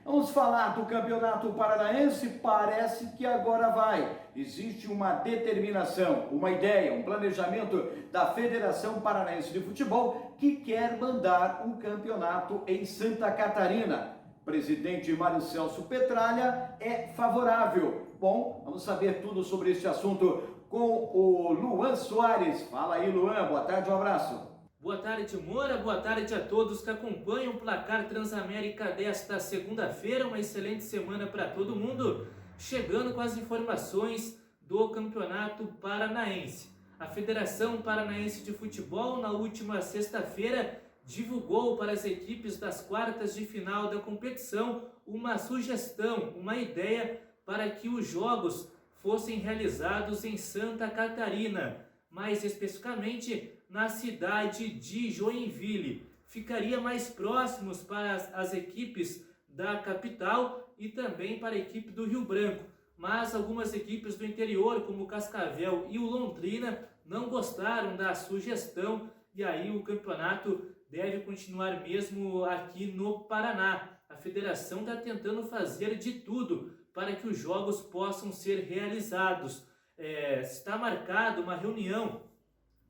Vamos falar do Campeonato Paranaense. Parece que agora vai. Existe uma determinação, uma ideia, um planejamento da Federação Paranaense de Futebol que quer mandar um campeonato em Santa Catarina. O presidente Mário Celso Petralha é favorável. Bom, vamos saber tudo sobre este assunto com o Luan Soares. Fala aí, Luan. Boa tarde, um abraço. Boa tarde, Moura. Boa tarde a todos que acompanham o Placar Transamérica desta segunda-feira. Uma excelente semana para todo mundo. Chegando com as informações do Campeonato Paranaense. A Federação Paranaense de Futebol, na última sexta-feira, divulgou para as equipes das quartas de final da competição uma sugestão, uma ideia para que os jogos fossem realizados em Santa Catarina, mais especificamente na cidade de Joinville. Ficaria mais próximos para as equipes da capital e também para a equipe do Rio Branco. Mas algumas equipes do interior, como o Cascavel e o Londrina, não gostaram da sugestão e aí o campeonato deve continuar mesmo aqui no Paraná. A federação está tentando fazer de tudo para que os jogos possam ser realizados. Está marcada uma reunião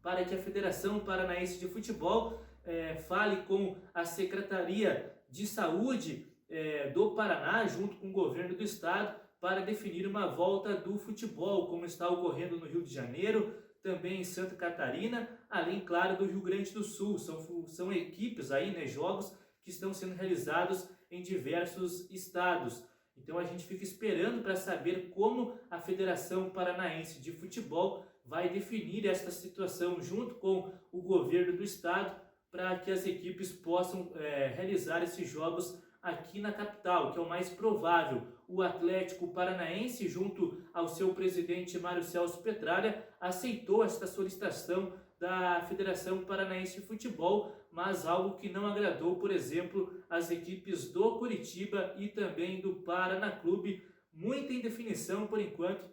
para que a Federação Paranaense de Futebol fale com a Secretaria de Saúde do Paraná, junto com o governo do estado, para definir uma volta do futebol, como está ocorrendo no Rio de Janeiro, também em Santa Catarina, além, claro, do Rio Grande do Sul. São equipes aí, né, jogos que estão sendo realizados em diversos estados. Então a gente fica esperando para saber como a Federação Paranaense de Futebol vai definir esta situação junto com o governo do estado para que as equipes possam realizar esses jogos aqui na capital, que é o mais provável. O Atlético Paranaense, junto ao seu presidente Mário Celso Petralha, aceitou esta solicitação da Federação Paranaense de Futebol, mas algo que não agradou, por exemplo, as equipes do Curitiba e também do Paraná Clube. Muita indefinição por enquanto,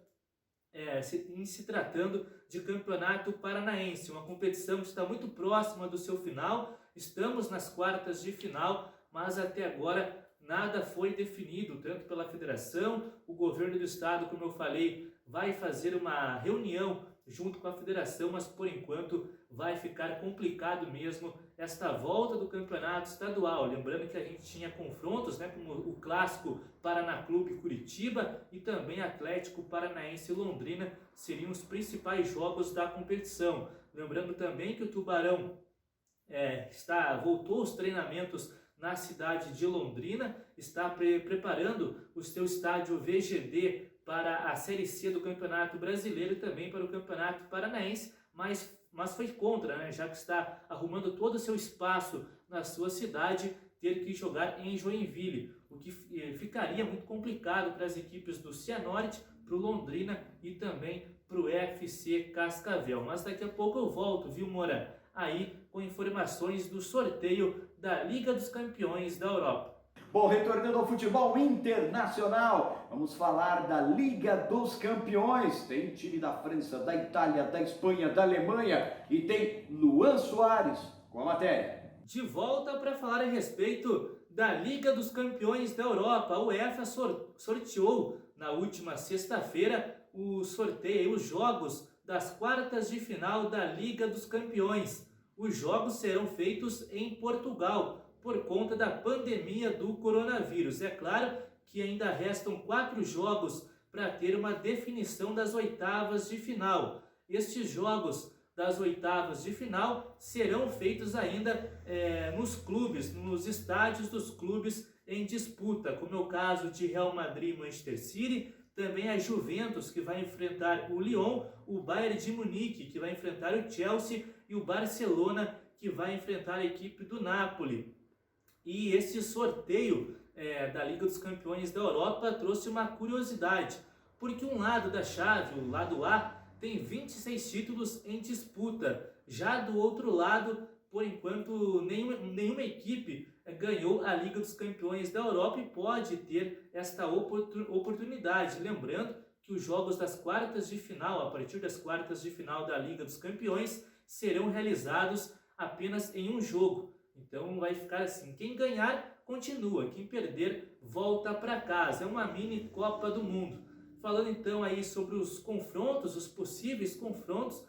em se tratando de Campeonato Paranaense, uma competição que está muito próxima do seu final. Estamos nas quartas de final, mas até agora nada foi definido, tanto pela federação. O governo do estado, como eu falei, vai fazer uma reunião junto com a federação, mas por enquanto vai ficar complicado mesmo esta volta do campeonato estadual. Lembrando que a gente tinha confrontos, né, como o clássico Paraná Clube Curitiba e também Atlético Paranaense e Londrina seriam os principais jogos da competição. Lembrando também que o Tubarão voltou aos treinamentos na cidade de Londrina, está preparando o seu estádio VGD para a Série C do Campeonato Brasileiro e também para o Campeonato Paranaense, mas foi contra, né? Já que está arrumando todo o seu espaço na sua cidade, ter que jogar em Joinville, o que ficaria muito complicado para as equipes do Cianorte, para o Londrina e também para o FC Cascavel. Mas daqui a pouco eu volto, viu, Moura? Aí com informações do sorteio da Liga dos Campeões da Europa. Bom, retornando ao futebol internacional, vamos falar da Liga dos Campeões. Tem time da França, da Itália, da Espanha, da Alemanha e tem Luan Soares com a matéria. De volta para falar a respeito da Liga dos Campeões da Europa. A UEFA sorteou na última sexta-feira os jogos das quartas de final da Liga dos Campeões. Os jogos serão feitos em Portugal, por conta da pandemia do coronavírus. É claro que ainda restam 4 jogos para ter uma definição das oitavas de final. Estes jogos das oitavas de final serão feitos ainda nos clubes, nos estádios dos clubes em disputa, como é o caso de Real Madrid e Manchester City, também a Juventus, que vai enfrentar o Lyon, o Bayern de Munique, que vai enfrentar o Chelsea, e o Barcelona, que vai enfrentar a equipe do Napoli. E esse sorteio da Liga dos Campeões da Europa trouxe uma curiosidade, porque um lado da chave, o lado A, tem 26 títulos em disputa. Já do outro lado, por enquanto, nenhuma equipe ganhou a Liga dos Campeões da Europa e pode ter esta oportunidade. Lembrando que os jogos das quartas de final, a partir das quartas de final da Liga dos Campeões, serão realizados apenas em um jogo. Então vai ficar assim, quem ganhar continua. Quem perder, volta para casa. É uma mini Copa do Mundo. Falando então aí sobre os confrontos, os possíveis confrontos,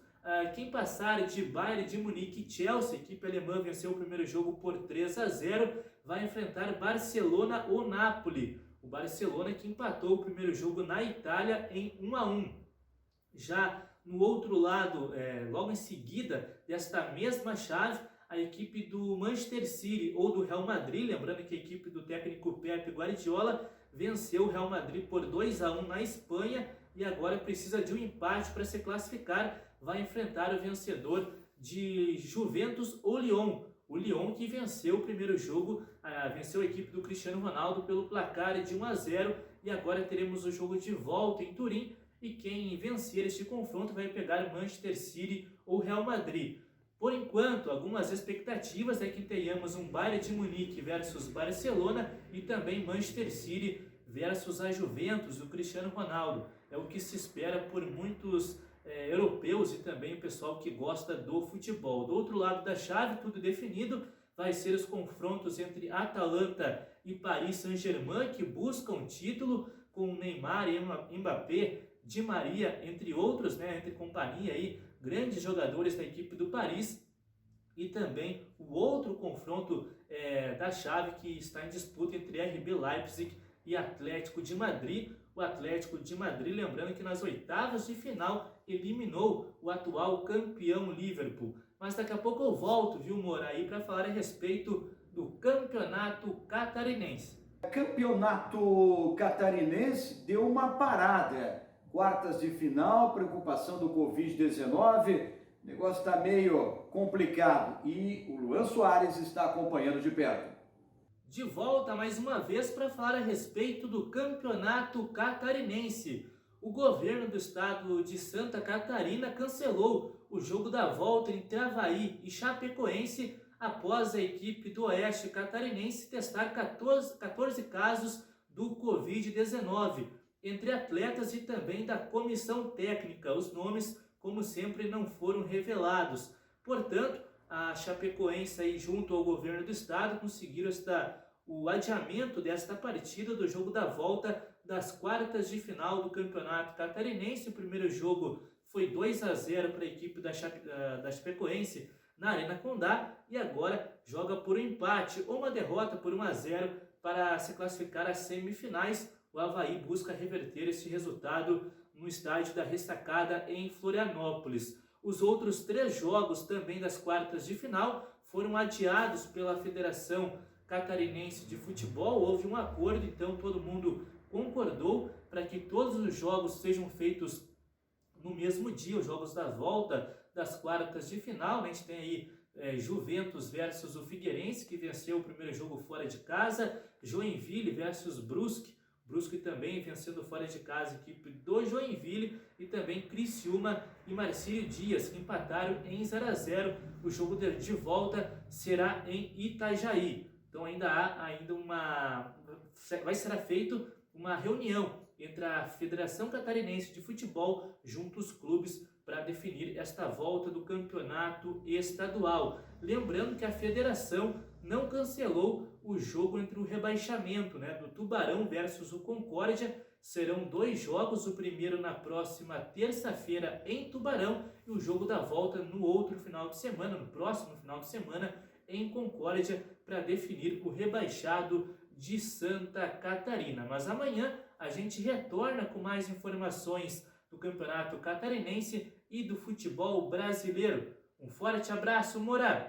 quem passar de Bayern de Munique e Chelsea, a equipe alemã venceu o primeiro jogo por 3-0, vai enfrentar Barcelona ou Napoli. O Barcelona que empatou o primeiro jogo na Itália em 1-1. Já no outro lado, logo em seguida desta mesma chave, a equipe do Manchester City ou do Real Madrid, lembrando que a equipe do técnico Pep Guardiola venceu o Real Madrid por 2-1 na Espanha e agora precisa de um empate para se classificar. Vai enfrentar o vencedor de Juventus ou Lyon. O Lyon que venceu o primeiro jogo, venceu a equipe do Cristiano Ronaldo pelo placar de 1-0 e agora teremos o jogo de volta em Turim e quem vencer este confronto vai pegar Manchester City ou Real Madrid. Por enquanto, algumas expectativas é que tenhamos um Bayern de Munique versus Barcelona e também Manchester City versus a Juventus do Cristiano Ronaldo. É o que se espera por muitos europeus e também o pessoal que gosta do futebol. Do outro lado da chave, tudo definido, vai ser os confrontos entre Atalanta e Paris Saint-Germain, que buscam título com Neymar e Mbappé, Di Maria, entre outros, entre companhia aí, grandes jogadores da equipe do Paris. E também o outro confronto da chave que está em disputa entre RB Leipzig e Atlético de Madrid. O Atlético de Madrid, lembrando que nas oitavas de final eliminou o atual campeão Liverpool. Mas daqui a pouco eu volto, viu, Moura, aí para falar a respeito do campeonato catarinense. O campeonato catarinense deu uma parada. Quartas de final, preocupação do Covid-19, o negócio está meio complicado e o Luan Soares está acompanhando de perto. De volta mais uma vez para falar a respeito do campeonato catarinense. O governo do estado de Santa Catarina cancelou o jogo da volta entre Avaí e Chapecoense após a equipe do Oeste Catarinense testar 14 casos do Covid-19 entre atletas e também da comissão técnica. Os nomes, como sempre, não foram revelados. Portanto, a Chapecoense, aí, junto ao governo do estado, conseguiram o adiamento desta partida do jogo da volta das quartas de final do campeonato catarinense. O primeiro jogo foi 2-0 para a equipe da Chapecoense na Arena Condá e agora joga por um empate ou uma derrota por 1-0 para se classificar às semifinais. O Avaí busca reverter esse resultado no estádio da Ressacada em Florianópolis. Os outros 3 jogos também das quartas de final foram adiados pela Federação Catarinense de Futebol. Houve um acordo, então todo mundo concordou para que todos os jogos sejam feitos no mesmo dia, os jogos da volta das quartas de final. A gente tem aí Juventus versus o Figueirense, que venceu o primeiro jogo fora de casa, Joinville versus Brusque também vencendo fora de casa a equipe do Joinville, e também Criciúma e Marcílio Dias, que empataram em 0-0. O jogo de volta será em Itajaí. Então vai ser feita uma reunião entre a Federação Catarinense de Futebol junto aos clubes para definir esta volta do campeonato estadual. Lembrando que a federação não cancelou o jogo entre o rebaixamento, do Tubarão versus o Concórdia. Serão 2 jogos, o primeiro na próxima terça-feira em Tubarão e o jogo da volta no próximo final de semana em Concórdia, para definir o rebaixado de Santa Catarina. Mas amanhã a gente retorna com mais informações do campeonato catarinense e do futebol brasileiro. Um forte abraço, Moura!